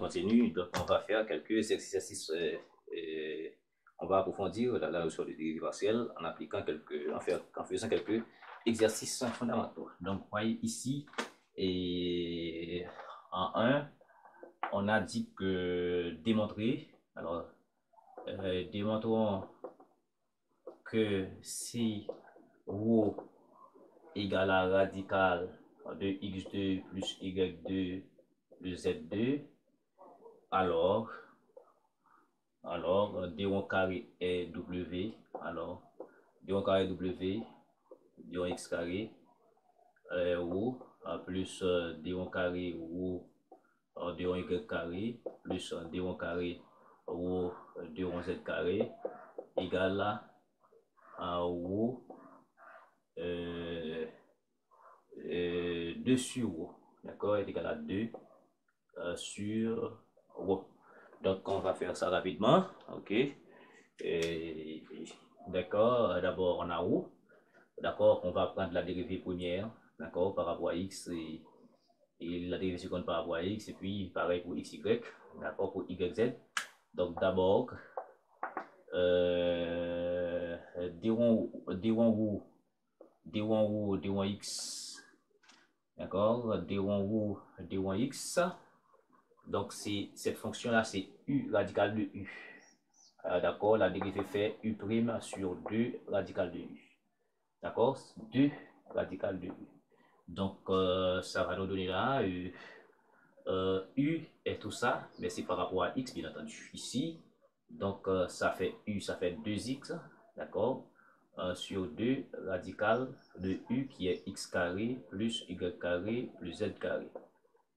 continue. Donc, on va faire quelques exercices. On va approfondir la notion de dérivé partiel en appliquant en faisant quelques exercices fondamentaux. Donc, vous voyez ici, et en 1, on a dit que démontrer. Alors, démontrons que si ρ égale à radical de x2 plus y2 plus z2, alors d1 carré est w, alors d1 carré w, d1 x carré ρ plus d1 carré ρ d1 y carré plus d1 carré ρ d1 z carré égale à ρ 2 sur ρ, d'accord, est égal à 2 sur ρ. Donc, on va faire ça rapidement, ok. D'accord, d'abord, on a ρ. D'accord, on va prendre la dérivée première, d'accord, par rapport à x et la dérivée seconde par rapport à x, et puis pareil pour xy, d'accord, pour yz. Donc, d'abord, d1 ρ, d1 x, d'accord, d1 ρ, d1 x. Donc, cette fonction-là, c'est u radical de u. D'accord, la dérivée fait u' sur 2 radical de u. D'accord, 2 radical de u. Donc, ça va nous donner là, u est tout ça, mais c'est par rapport à x, bien entendu, ici. Donc, ça fait u, ça fait 2x, d'accord, sur 2 radical de u qui est x carré plus y carré plus z carré.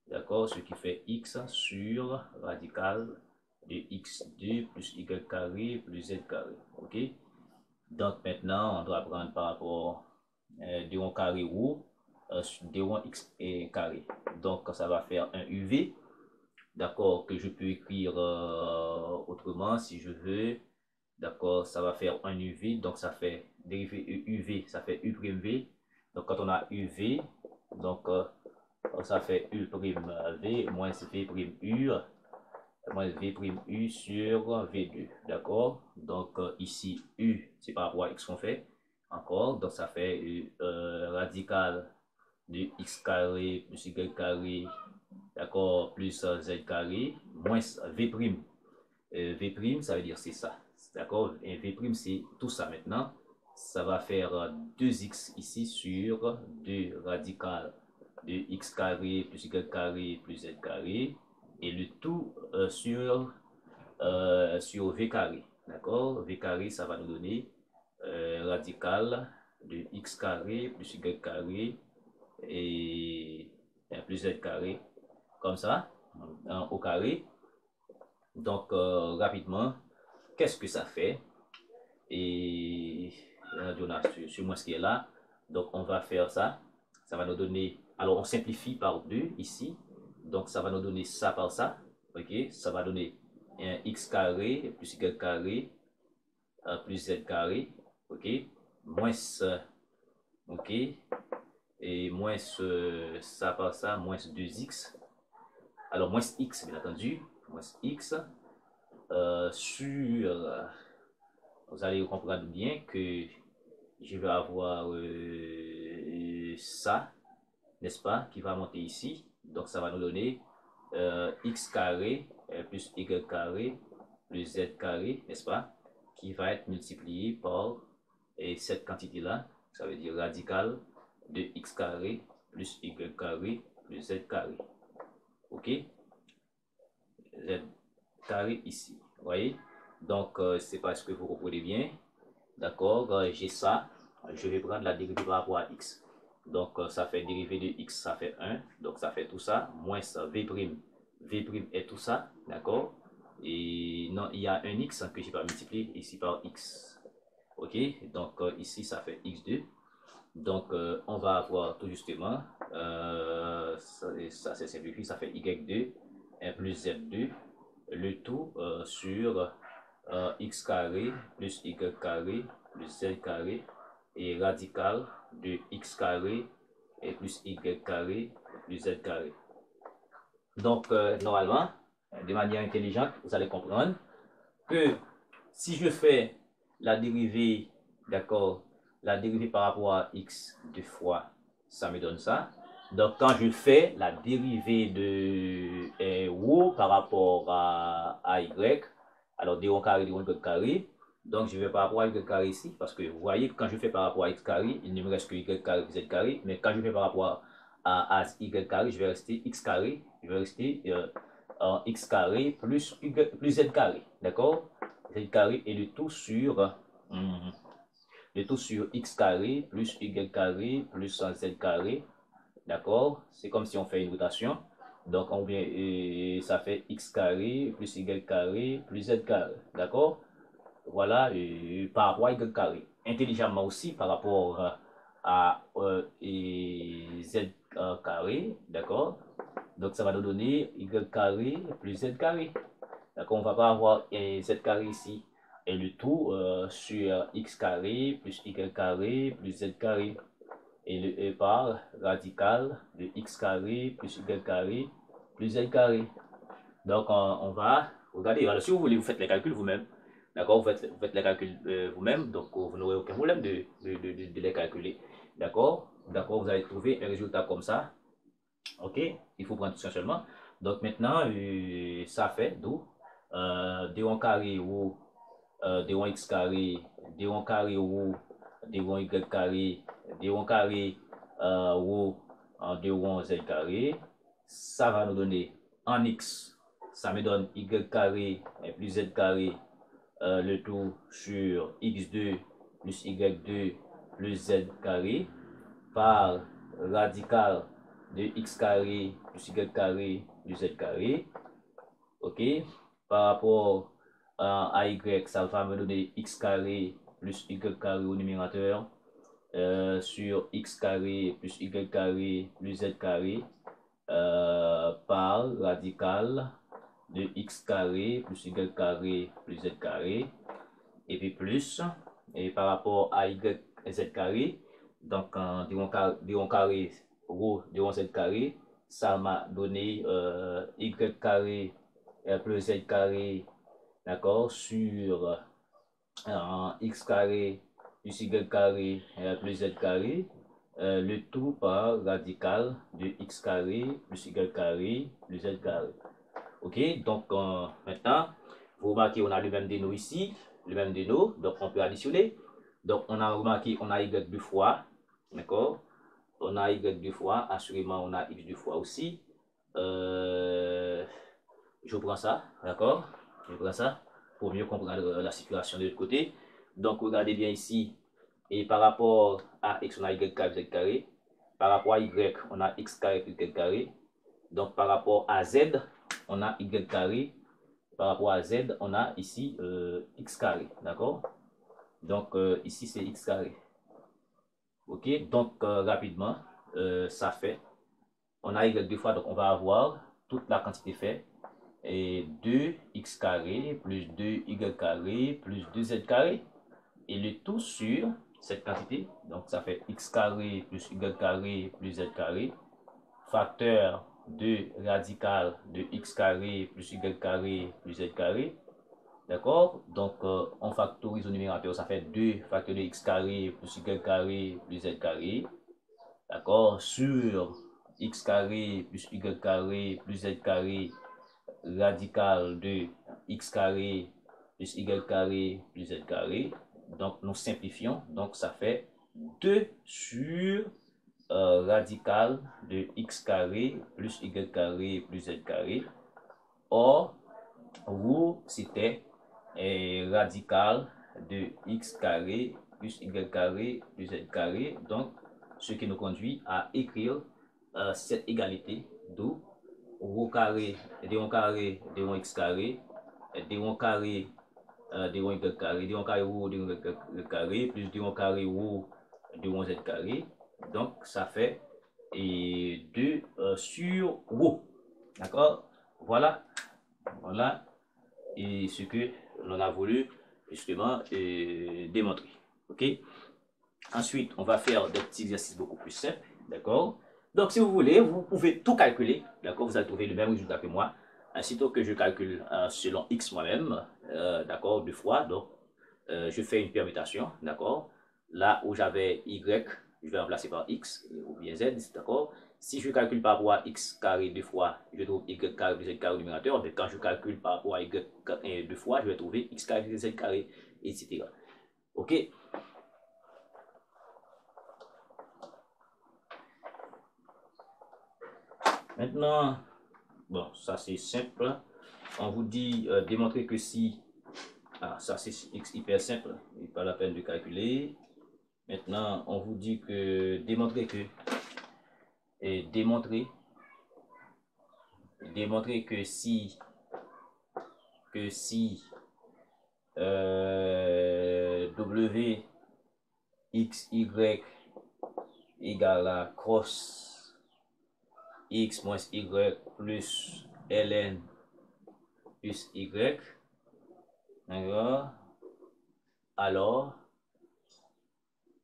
D'accord, ce qui fait x sur radical de x2 plus y carré plus z carré. Ok, donc maintenant on doit prendre par rapport d1 carré ρ d1 x carré. Donc ça va faire un uv, d'accord, que je peux écrire autrement si je veux. D'accord, ça va faire un uv, donc ça fait dérivé uv, ça fait u'v. Donc quand on a uv, donc ça fait u'v moins v''u moins v''u sur v2, d'accord. Donc ici u c'est par rapport à x qu'on fait encore, donc ça fait radical de x carré plus y carré, d'accord, plus z carré moins v'. V' ça veut dire c'est ça, d'accord, et v' c'est tout ça. Maintenant ça va faire 2x ici sur 2 radical de x carré plus y carré plus z carré, et le tout sur v carré, d'accord. V carré, ça va nous donner radical de x carré plus y carré et plus z carré, comme ça, au carré. Donc, rapidement, qu'est-ce que ça fait? Et on a sur moins ce qui est là. Donc, on va faire ça. Ça va nous donner, alors on simplifie par 2 ici. Donc, ça va nous donner ça par ça. Ok, ça va donner un x carré plus y carré plus z carré. Ok, moins ok, et moins ça par ça, moins 2x. Alors, moins x, bien entendu, moins x sur, vous allez comprendre bien que je vais avoir ça, n'est-ce pas, qui va monter ici. Donc ça va nous donner x carré plus y carré plus z carré, n'est-ce pas, qui va être multiplié par cette quantité-là. Ça veut dire radical de x carré plus y carré plus z carré. Ok, z carré ici, vous voyez. Donc c'est parce que vous comprenez bien. D'accord, j'ai ça, je vais prendre la dérivée par rapport à x. Donc ça fait dérivée de x, ça fait 1, donc ça fait tout ça, moins v', v' est tout ça, d'accord. Et non, il y a un x que j'ai pas multiplié ici par x. Ok, donc ici ça fait x2. Donc on va avoir tout justement, ça c'est simplifié, ça fait y2 plus z2, le tout sur x carré plus y carré plus z carré et radical de x carré et plus y carré plus z carré. Donc normalement de manière intelligente, vous allez comprendre que si je fais la dérivée, d'accord, la dérivée par rapport à x 2 fois, ça me donne ça. Donc, quand je fais la dérivée de ρ par rapport à y, alors d1 carré, d1 y carré, donc je vais par rapport à y carré ici, parce que vous voyez, quand je fais par rapport à x carré, il ne me reste que y carré plus z carré, mais quand je fais par rapport à y carré, je vais rester x carré, je vais rester x carré plus z carré, d'accord? Z carré et le tout sur x carré plus y carré plus z carré, d'accord? C'est comme si on fait une rotation. Donc, on vient, ça fait x carré plus y carré plus z carré, d'accord? Voilà, par rapport à y carré. Intelligemment aussi par rapport à z carré, d'accord? Donc, ça va nous donner y carré plus z carré. Donc, on va pas avoir z carré ici. Et le tout sur x carré plus y carré plus z carré. Et par radical de x carré plus y carré plus z carré. Donc, on va regarder. Alors, si vous voulez, vous faites les calculs vous-même. D'accord, vous faites les calculs vous-même. Donc, vous n'aurez aucun problème de les calculer. D'accord, d'accord, vous allez trouver un résultat comme ça. Ok, il faut prendre tout ça seulement. Donc, maintenant, ça fait d'où d1 carré ou d1 x carré, d1 carré ou d1 y carré, d1 carré ou d1 z carré. Ça va nous donner en x, ça me donne y carré plus z carré, le tout sur x2 plus y2 plus z carré par radical de x carré plus y carré plus z carré. Ok, par rapport à y, ça va me donner x carré plus y carré au numérateur sur x carré plus y carré plus z carré par radical de x carré plus y carré plus z carré et puis plus, et par rapport à y z carré, donc d1 carré rho d1 z carré, ça m'a donné y carré plus z carré, d'accord, sur x carré plus y carré plus z carré, le tout par radical de x carré plus y carré plus z carré. Ok, donc maintenant, vous remarquez, on a le même déno ici, le même déno, donc on peut additionner. Donc on a remarqué, on a y deux fois, d'accord? On a y deux fois, assurément on a x deux fois aussi. Je prends ça, d'accord? Je prends ça pour mieux comprendre la situation de l'autre côté. Donc regardez bien ici, et par rapport à x, on a y carré plus z carré. Par rapport à y, on a x carré plus z carré. Donc par rapport à z, on a y carré. Par rapport à z, on a ici x carré, d'accord? Donc ici c'est x carré. Ok, donc rapidement, ça fait, on a y deux fois, donc on va avoir toute la quantité fait, et 2x carré plus 2y carré plus 2z carré, et le tout sur cette quantité, donc ça fait x carré plus y carré plus z carré, facteur de radical de x carré plus y carré plus z carré. D'accord? Donc, on factorise au numérateur, ça fait 2 facteur de x carré plus y carré plus z carré. D'accord? Sur x carré plus y carré plus z carré, radical de x carré plus y carré plus z carré. Donc, nous simplifions. Donc, ça fait 2 sur radical de x carré plus y carré plus z carré. Or, vous, c'était radical de x carré plus y carré plus z carré. Donc, ce qui nous conduit à écrire cette égalité d'où rho carré, d1 carré, d1 x carré, d1 carré, d1 y carré, d1 carré rho, d1 y carré, plus d1 carré rho, d1 z carré. Donc, ça fait 2 sur rho. D'accord? Voilà. Voilà. Et ce que l'on a voulu justement démontrer. Ok? Ensuite, on va faire des petits exercices beaucoup plus simples. D'accord? Donc, si vous voulez, vous pouvez tout calculer. D'accord? Vous allez trouver le même résultat que moi. Aussitôt que je calcule selon x moi-même, d'accord, deux fois, donc je fais une permutation, d'accord. Là où j'avais y, je vais remplacer par x ou bien z, d'accord. Si je calcule par rapport à x carré deux fois, je trouve y carré plus z carré au numérateur. Mais quand je calcule par rapport à y deux fois, je vais trouver x carré plus z carré, etc. Ok. Maintenant, bon, ça c'est simple. On vous dit démontrer que si... Ah, ça c'est x hyper simple, il n'est pas la peine de calculer. Maintenant, on vous dit que démontrer que... Et démontrer que si w x y égale à cross x moins y plus ln plus y, d'accord, alors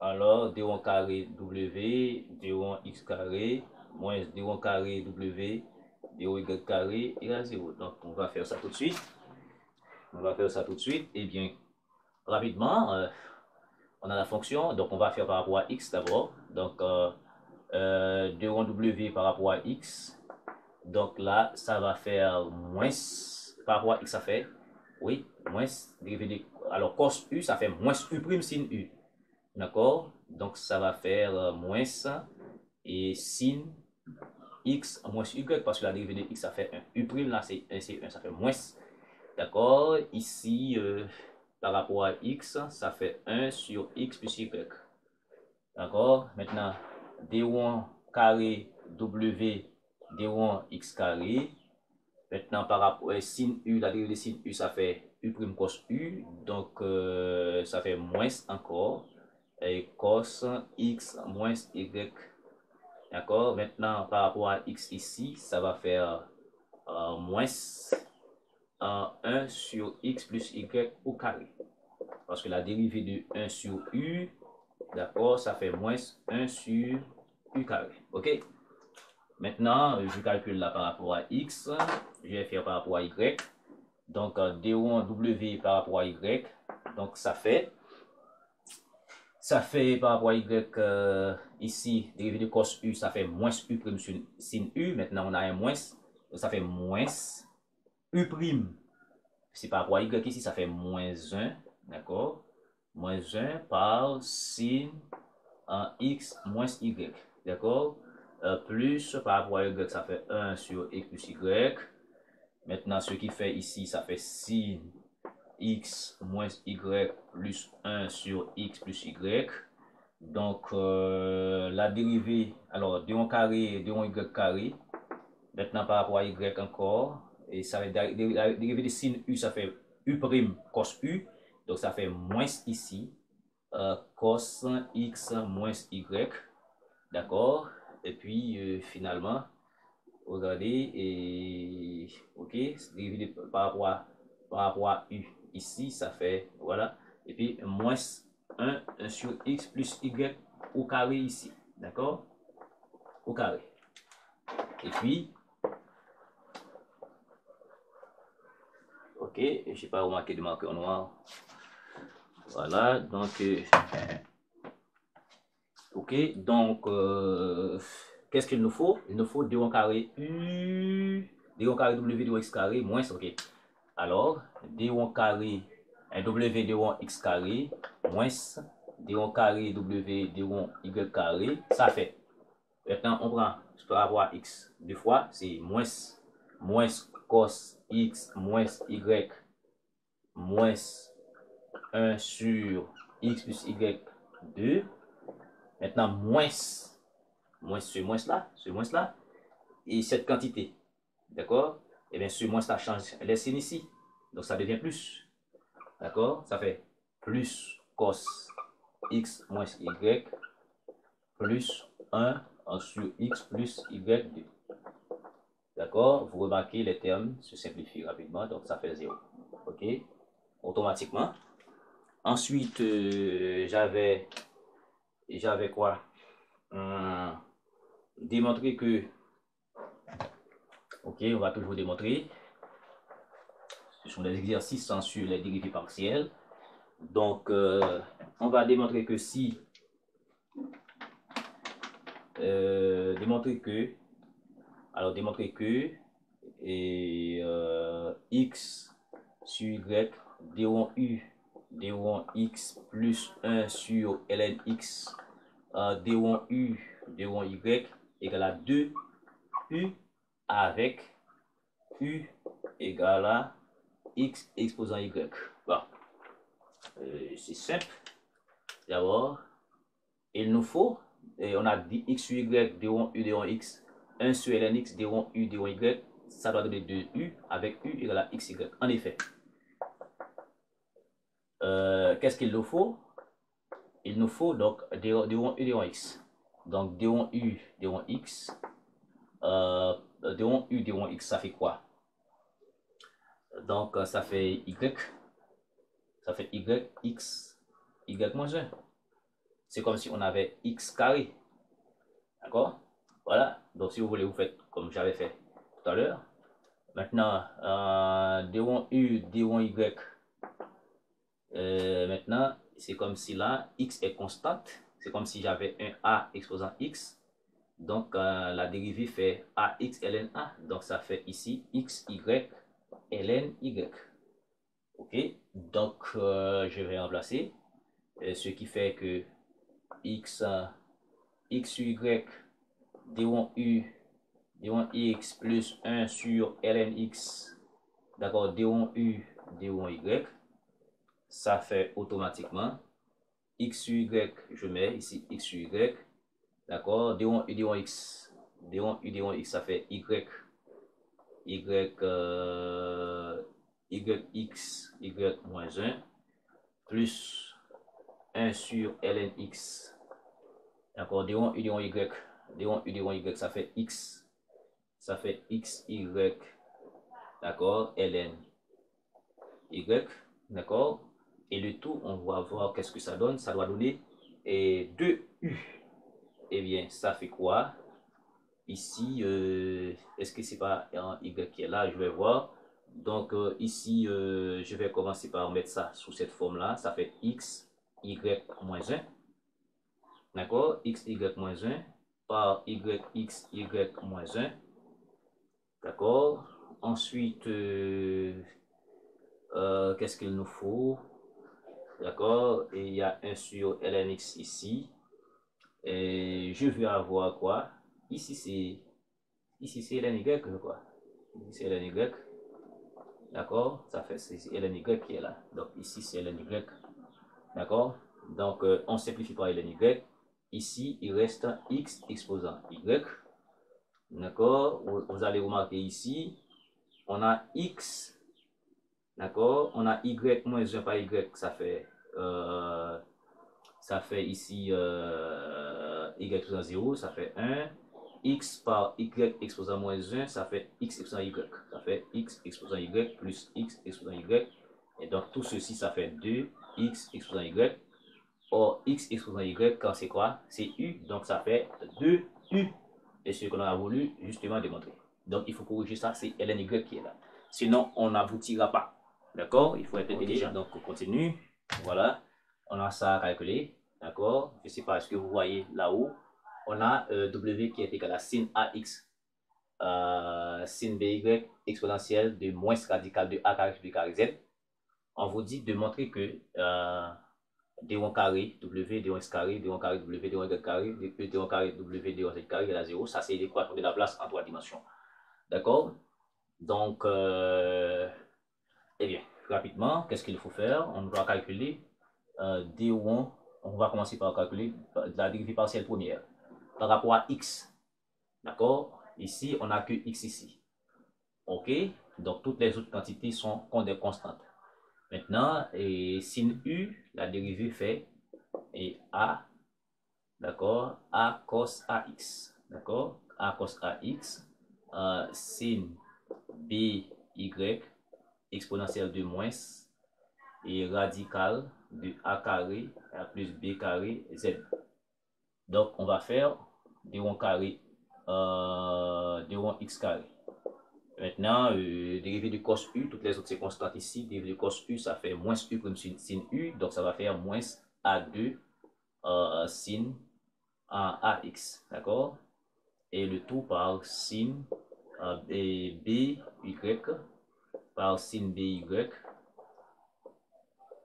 d1 carré w d1 x carré moins d1 carré w d1 y carré égale 0. Donc on va faire ça tout de suite. Et bien, rapidement, on a la fonction, donc on va faire par rapport à x d'abord. Donc d1 w par rapport à x. Donc là, ça va faire moins, par rapport à x, ça fait, oui, moins, alors cos u, ça fait moins u prime sin u. D'accord? Donc ça va faire moins et sin x moins y, parce que la dérivée de x, ça fait 1. U prime, là, c'est 1, ça fait moins. D'accord? Ici, par rapport à x, ça fait 1 sur x plus y. D'accord? Maintenant, d1 carré w, d1 x carré. Maintenant, par rapport à sin u, la dérivée de sin u, ça fait u prime cos u. Donc, ça fait moins encore. Et cos x moins y. D'accord? Maintenant, par rapport à x ici, ça va faire moins 1 sur x plus y au carré. Parce que la dérivée de 1 sur u, d'accord, ça fait moins 1 sur u carré. Ok? Maintenant, je calcule là par rapport à x, je vais faire par rapport à y. Donc, d1 w par rapport à y. Donc, ça fait par rapport à y ici, dérivée de cos u, ça fait moins u prime sur sin u. Maintenant, on a un moins, donc ça fait moins u prime. C'est par rapport à y ici, ça fait moins 1, d'accord? Moins 1 par sin x moins y, d'accord? Plus par rapport à y, ça fait 1 sur x plus y. Maintenant, ce qui fait ici, ça fait sin x moins y plus 1 sur x plus y. Donc, la dérivée, alors d1 carré, d1 y carré. Maintenant, par rapport à y encore, et ça va la dérivée de sin u, ça fait u prime cos u. Donc, ça fait moins ici, cos x moins y. D'accord? Et puis, finalement, regardez, et ok, dérivé par rapport à u ici, ça fait, voilà, et puis moins 1 sur x plus y au carré ici, d'accord, au carré. Et puis, ok, je n'ai pas remarqué de marqueur noir. Voilà, donc, ok, donc, qu'est-ce qu'il nous faut? Il nous faut d1 carré u, d1 carré w, d1 x carré, moins, ok. Alors, d1 carré, w d1 x carré, moins d1 carré w d1 y carré, ça fait. Maintenant, on prend par rapport à x deux fois, c'est moins cos x moins y moins 1 sur x plus y 2. Maintenant, moins ce moins là, et cette quantité, d'accord? Et bien, ce moins là change les signes ici, donc ça devient plus, d'accord? Ça fait plus cos x moins y plus 1 sur x plus y2. D'accord? Vous remarquez, les termes se simplifient rapidement, donc ça fait 0. Ok? Automatiquement. Ensuite, j'avais quoi? Démontrer que, ok, on va toujours démontrer. Ce sont des exercices sur les dérivées partielles. Donc, on va démontrer que si démontrer que et, x sur y d1 u d1 x plus 1 sur ln x d1 u d1 y égale à 2 u avec u égale à x exposant y. Bon, c'est simple. D'abord, il nous faut, et on a dit x sur y d1 u d1 x 1 sur ln x d1 u d1 y, ça doit donner 2u avec u égale à xy. En effet, qu'est-ce qu'il nous faut? Il nous faut donc d1 u d1 x. Donc d1 u d1 x, d1 u d1 x, ça fait quoi? Donc ça fait y x y moins 1. C'est comme si on avait x carré. D'accord? Voilà. Donc si vous voulez, vous faites comme j'avais fait tout à l'heure. Maintenant, d1 u, d1 y. Maintenant, c'est comme si là, x est constante. C'est comme si j'avais un a exposant x. Donc, la dérivée fait ax ln a. Donc, ça fait ici x, y, ln y. Ok? Donc, je vais remplacer. Ce qui fait que x sur y d1 u d1 x plus 1 sur ln x, d'accord, d1 u d1 y, ça fait automatiquement x sur y, je mets ici x sur y, d'accord, d1 u d1 x, d1 u d1 x, ça fait y yx y moins 1 plus 1 sur ln x. D'accord, d1 u d1 y, d1 u d1 y, ça fait x y, d'accord, ln y, d'accord, et le tout, on va voir qu'est-ce que ça donne. Ça doit donner 2u. Eh bien, ça fait quoi ici? Est-ce que c'est pas un y qui est là? Je vais voir. Donc ici, je vais commencer par mettre ça sous cette forme-là. Ça fait x y moins 1. D'accord? X, y moins 1 par y, x, y moins 1. D'accord? Ensuite, qu'est-ce qu'il nous faut? D'accord? Et il y a 1 sur ln x ici. Et je vais avoir quoi? Ici, c'est ln y, quoi. Ici, c'est ln y. D'accord? Ça fait, c'est ln y qui est là. Donc, ici, c'est ln y. D'accord? Donc, on simplifie par ln y. Ici, il reste x exposant y. D'accord? Vous allez remarquer ici, on a x, d'accord? On a y moins 1 par y, ça fait ici y exposant 0, ça fait 1. X par y exposant moins 1, ça fait x exposant y. Ça fait x exposant y plus x exposant y. Et donc, tout ceci, ça fait 2 x exposant y. Or, x exposant y, quand c'est quoi? C'est u, donc ça fait 2u. Et ce qu'on a voulu justement démontrer. Donc, il faut corriger ça, c'est ln y qui est là. Sinon, on n'aboutira pas. D'accord? Il faut être intelligent. Donc, on continue. Voilà. On a ça à calculer. D'accord? Je ne sais pas ce que vous voyez là-haut. On a w qui est égal à sin ax, sin by exponentielle de moins radical de a carré plus b carré z. On vous dit de montrer que d1 carré w, d1 x carré, d1 carré w, d1 y carré, d1 carré w, d1 z carré égale à 0. Ça, c'est l'équation de la place en 3 dimensions. D'accord? Donc, eh bien, rapidement, qu'est-ce qu'il faut faire? On doit calculer d1. On va commencer par calculer la dérivée partielle première par rapport à x. D'accord? Ici, on n'a que x ici. OK? Donc, toutes les autres quantités sont des constantes. Maintenant, et sin u, la dérivée fait et a, d'accord, a cos ax, d'accord, a cos ax, sin by exponentielle de moins et radical de a carré plus b carré z. Donc, on va faire d1 carré, d1 x carré. Maintenant, dérivé du cos U, toutes les autres c'est constantes ici. Dérivé du cos U, ça fait moins U prime sin U. Donc, ça va faire moins A2 sin AX. D'accord? Et le tout par sin BY par sin BY.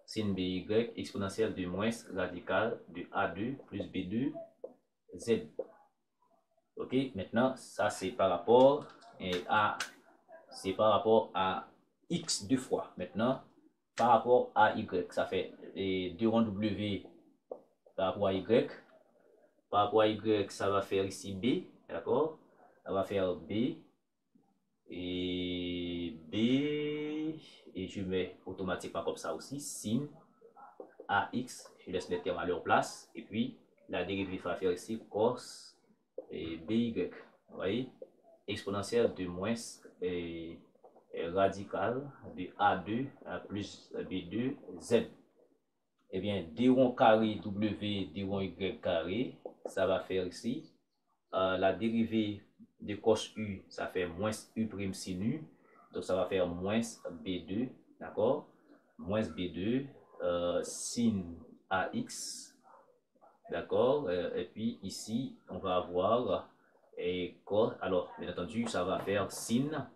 Sin BY exponentielle de moins radical de A2 plus B2 Z. Ok? Maintenant, ça c'est par rapport à X deux fois. Maintenant, par rapport à Y, ça fait 2 rond W par rapport à Y. Par rapport à Y, ça va faire ici B, d'accord? Ça va faire B et B, et je mets automatiquement comme ça aussi, sin AX, je laisse les termes à leur place, et puis la dérivée va faire ici cos et BY, vous voyez? Exponentielle de moins radical de A2 à plus B2 Z. Eh bien, d rond carré W, d rond Y carré, ça va faire ici. La dérivée de cos U, ça fait moins U prime sin U. Donc, ça va faire moins B2, d'accord? Moins B2 sin AX, d'accord? Et puis ici, on va avoir cos. Alors, bien entendu, ça va faire sin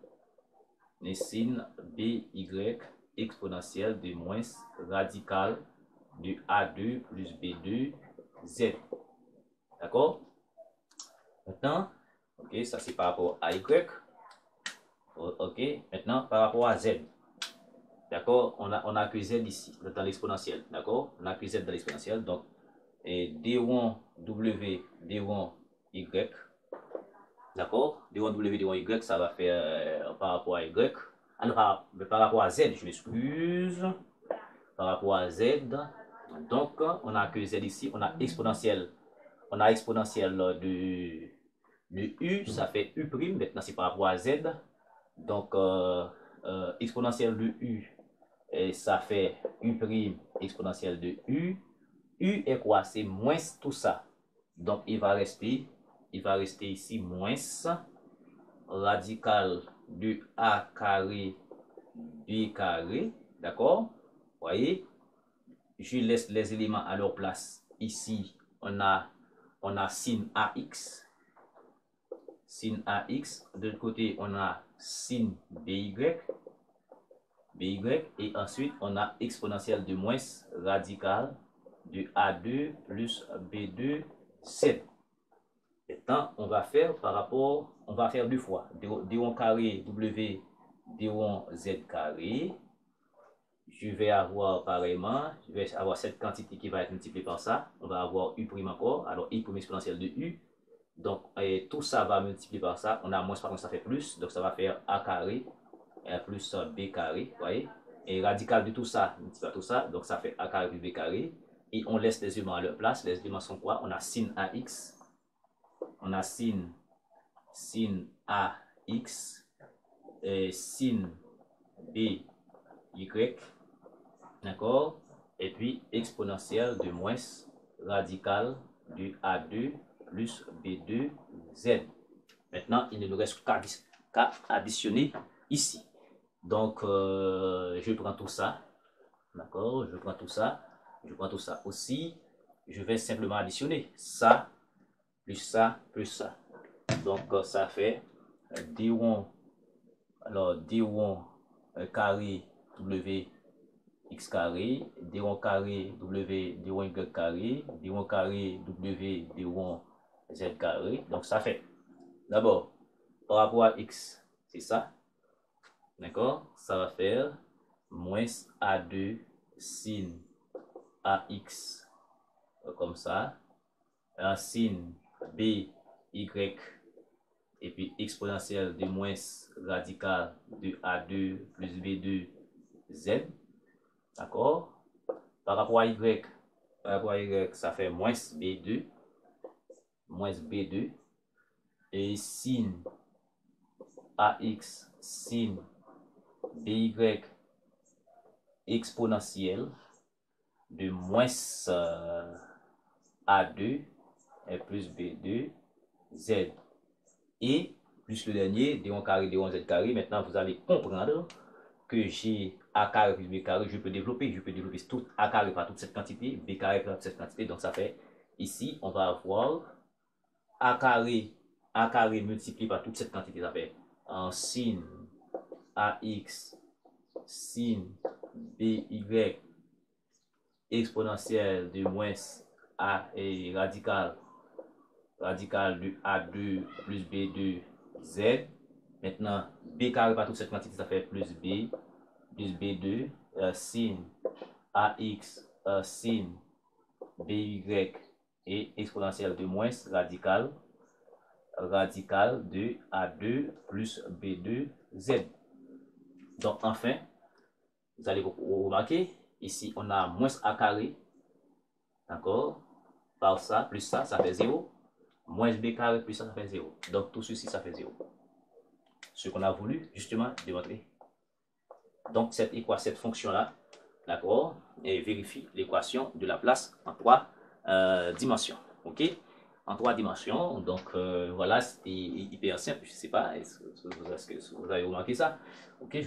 BY exponentielle de moins radical de A2 plus B2 Z. D'accord? Maintenant, ok, ça c'est par rapport à Y. Ok, maintenant par rapport à Z. D'accord? On a que Z ici, dans l'exponentielle. D'accord? On a que Z dans l'exponentielle. Donc, D1 W, D1 Y. D'accord? D1 W, D1 Y, ça va faire par rapport à Y. Alors, par rapport à Z, je m'excuse. Par rapport à Z. Donc, on a que Z ici. On a exponentielle. On a exponentielle de U, ça fait U'. Maintenant, c'est par rapport à Z. Donc, exponentielle de U, et ça fait U' exponentielle de U. U est quoi? C'est moins tout ça. Donc, il va rester ici moins radical de A carré B carré. D'accord? Voyez? Je laisse les éléments à leur place. Ici, on a sin AX. Sin AX. De l'autre côté, on a sin BY. Et ensuite, on a exponentielle de moins radical de A2 plus B2 Z. Maintenant, on va faire deux fois. D1 carré W, D1 Z carré. Je vais avoir pareillement, je vais avoir cette quantité qui va être multipliée par ça. On va avoir U' encore. Alors, I' exponentielle de U. Donc, tout ça va multiplier par ça. On a moins, par contre, ça fait plus. Donc, ça va faire A carré plus B carré. Vous voyez? Et radical de tout ça, multiplié par tout ça. Donc, ça fait A carré plus B carré. Et on laisse les éléments à leur place. Les éléments sont quoi? On a sin AX. On a sin AX. Et sin BY. D'accord? Et puis exponentielle de moins radical de A2 plus B2 Z. Maintenant, il ne nous reste qu'à additionner ici. Donc, je prends tout ça. D'accord? Je prends tout ça. Je prends tout ça aussi. Je vais simplement additionner ça, plus ça, plus ça. Donc, ça fait D1, alors D1 carré W X carré, D1 carré W, D1 Y carré, D1 carré W, D1 Z carré. Donc, ça fait, d'abord, par rapport à X, c'est ça. D'accord? Ça va faire moins A2 sin AX, comme ça. Un sin BY, et puis exponentielle de moins radical de A2 plus B2 Z. D'accord? Par rapport à Y, ça fait moins B2, et sin AX, sin BY exponentielle de moins A2 et plus B2 Z. Et plus le dernier, d1 carré, d1 z carré. Maintenant, vous allez comprendre que j'ai a carré plus b carré, je peux développer tout a carré par toute cette quantité, b carré par toute cette quantité. Donc, ça fait, ici, on va avoir a carré multiplié par toute cette quantité, ça fait en sin ax, sin by, exponentielle de moins a et radical de a2 plus b2 z. Maintenant, b carré par toute cette quantité, ça fait plus b2 sin ax sin by et exponentielle de moins radical de a2 plus b2 z. Donc, enfin, vous allez remarquer, ici, on a moins a carré, d'accord, par ça, plus ça fait 0. Moins b carré plus ça fait 0. Donc, tout ceci, ça fait 0. Ce qu'on a voulu, justement, démontrer. Donc, cette fonction-là, d'accord, et vérifie l'équation de Laplace en 3 dimensions. OK? En 3 dimensions. Donc, voilà, c'était hyper simple. Je ne sais pas, est-ce que vous avez remarqué ça? OK?